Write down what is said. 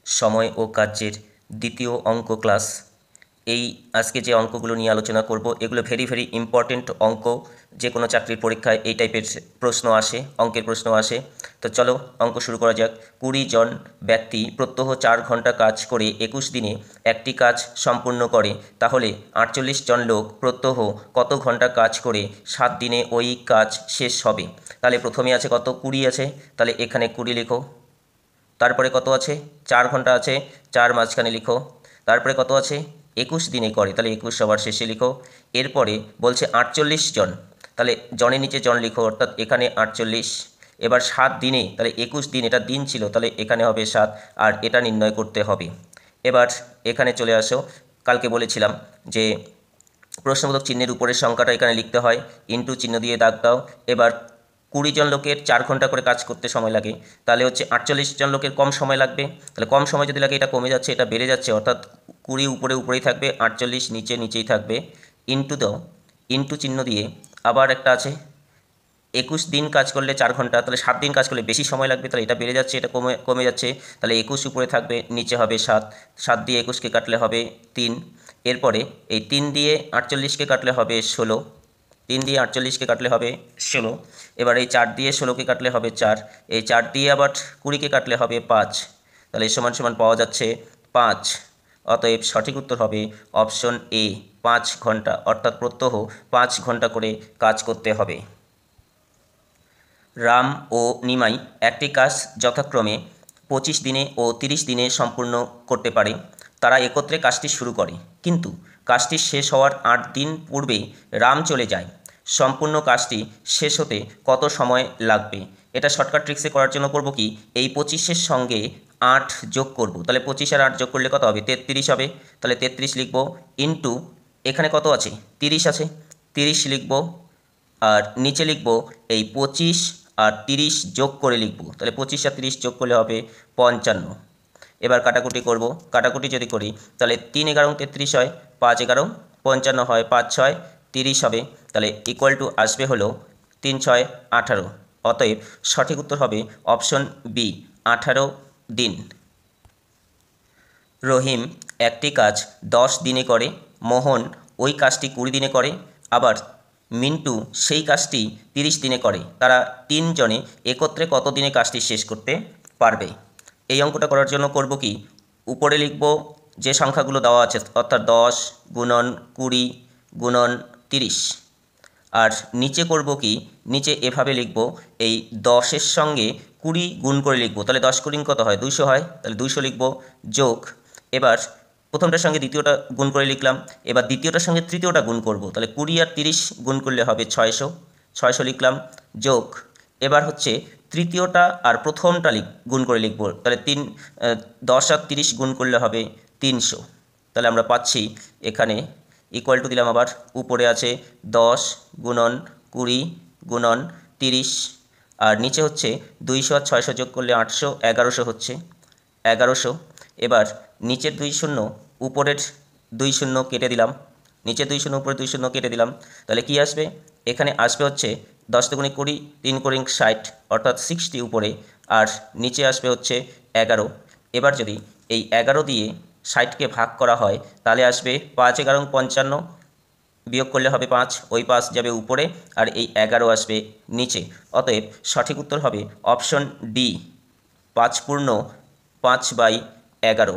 সময় ও কার্যের দ্বিতীয় অঙ্ক ক্লাস। এই আজকে যে অঙ্কগুলো নিয়ে আলোচনা করব এগুলো ভেরি ইম্পর্টেন্ট অঙ্ক। যে কোনো চাকরির পরীক্ষায় এই টাইপের প্রশ্ন আসে, অঙ্কের প্রশ্ন আসে। তো চলো অঙ্ক শুরু করা যাক। 20 জন ব্যক্তি প্রত্যহ 4 ঘন্টা কাজ করে 21 দিনে একটি কাজ সম্পূর্ণ করে, তাহলে 48 জন লোক প্রত্যহ কত ঘন্টা কাজ করে 7 দিনে ওই কাজ শেষ হবে? তাহলে প্রথমে আছে কত? 20 আছে, তাহলে এখানে 20 লিখো। তারপরে কত আছে? 4 ঘন্টা আছে, 4 মাঝখানে লিখো। তারপরে কত আছে? 21 দিনে করে, তাহলে 21 সবার শেষে লিখো। এরপরে বলছে 48 জন, তাহলে জনের নিচে জন লিখো, অর্থাৎ এখানে 48। এবার 7 দিনে, তাহলে 21 দিন, এটা দিন ছিল, তাহলে এখানে হবে 7, আর এটা নির্ণয় করতে হবে। এবার এখানে চলে আসো। কালকে বলেছিলাম যে প্রশ্নবোধক চিহ্নের উপরের সংখ্যাটা এখানে লিখতে হয়, ইনটু চিহ্ন দিয়ে দাগ দাও। এবার 20 জন লোকের 4 ঘন্টা করে কাজ করতে সময় লাগে, তাহলে হচ্ছে 48 জন লোকের কম সময় লাগবে। তাহলে কম সময় যদি লাগে, এটা কমে যাচ্ছে, এটা বেড়ে যাচ্ছে, অর্থাৎ 20 উপরেই থাকবে, 48 নিচেই থাকবে। ইনটু দাও, ইনটু চিহ্ন দিয়ে আবার একটা আছে 21 দিন কাজ করলে 4 ঘন্টা, তাহলে 7 দিন কাজ করলে বেশি সময় লাগবে, তাহলে এটা বেড়ে যাচ্ছে, এটা কমে যাচ্ছে, তাহলে 21 উপরে থাকবে, নিচে হবে 7। 7 দিয়ে 21কে কাটলে হবে 3। এরপরে এই 3 দিয়ে 48কে কাটলে হবে 16। 3 দিয়ে 48কে কাটলে হবে 16। এবার এই 4 দিয়ে 16কে কাটলে হবে 4। এই 4 দিয়ে আবার 20কে কাটলে হবে 5। তাহলে সমান সমান পাওয়া যাচ্ছে 5। অতএব সঠিক উত্তর হবে অপশন এ, 5 ঘন্টা, অর্থাৎ প্রত্যহ 5 ঘন্টা করে কাজ করতে হবে। রাম ও নিমাই একটি কাজ যথাক্রমে 25 দিনে ও 30 দিনে সম্পূর্ণ করতে পারে। তারা একত্রে কাজটি শুরু করে, কিন্তু কাজটি শেষ হওয়ার 8 দিন পূর্বে রাম চলে যায়। সম্পূর্ণ কাজটি শেষ হতে কত সময় লাগবে? এটা শর্টকাট ট্রিক্সে করার জন্য করব কি, এই 25-এর সঙ্গে 8 যোগ করব, তাহলে 25 আর 8 যোগ করলে কত হবে? 33 হবে। তাহলে 33 লিখব, ইনটু এখানে কত আছে? 30 আছে, 30 লিখব, আর নিচে লিখব এই 25 আর 30 যোগ করে লিখব, তাহলে 25 আর 30 যোগ করলে হবে 55। এবার কাটাকুটি করব, কাটাকুটি যদি করি তাহলে 3 11 33 হয়, 5 11 55 হয়, 5 6 30 হবে, তাহলে ইকুয়াল টু আসবে হলো 3 6 18। অতএব সঠিক উত্তর হবে অপশন বি, 18 দিন। রহিম একটি কাজ 10 দিনে করে, মোহন ওই কাজটি 20 দিনে করে, আবার মিন্টু সেই কাজটি 30 দিনে করে। তারা 3 জনে একত্রে কত দিনে কাজটি শেষ করতে পারবে? এই অঙ্কটা করার জন্য করব কি, উপরে লিখব যে সংখ্যাগুলো দেওয়া আছে, অর্থাৎ 10 গুণন 20 গুণন 30, আর নিচে করব কি, নিচে এভাবে লিখব, এই 10-এর সঙ্গে 20 গুণ করে লিখব, তাহলে 10 গুণ কত হয়? 200 হয়, তাহলে 200 লিখব, যোগ। এবার প্রথমটার সঙ্গে দ্বিতীয়টা গুণ করে লিখলাম, এবার দ্বিতীয়টার সঙ্গে তৃতীয়টা গুণ করব, তাহলে 20 আর 30 গুণ করলে হবে 600, 600 লিখলাম, যোগ। এবার হচ্ছে তৃতীয়টা আর প্রথমটা গুণ করে লিখব, তাহলে 10 আর 30 গুণ করলে হবে 300। তাহলে আমরা পাচ্ছি এখানে ইকুয়াল টু দিলাম, আবার উপরে আছে 10 গুণন 20 গুণন 30, আর নিচে হচ্ছে 200 আর 600 যোগ করলে 800, 1100 হচ্ছে, 1100। এবার নিচের 2 শূন্য উপরের 2 শূন্য কেটে দিলাম, নিচের 2 শূন্য উপরে 2 শূন্য কেটে দিলাম, তাহলে কি আসবে? এখানে আসবে হচ্ছে 10 দুগুণে 20, 3 করে 60, অর্থাৎ 60 উপরে, আর নিচে আসবে হচ্ছে 11। এবার যদি এই 11 দিয়ে 60কে ভাগ করা হয়, তাহলে আসবে 5 11 55, বিয়োগ করলে হবে 5, ওই 5 যাবে উপরে, আর এই 11 আসবে নিচে। অতএব সঠিক উত্তর হবে অপশন ডি, 5 পূর্ণ 5/11।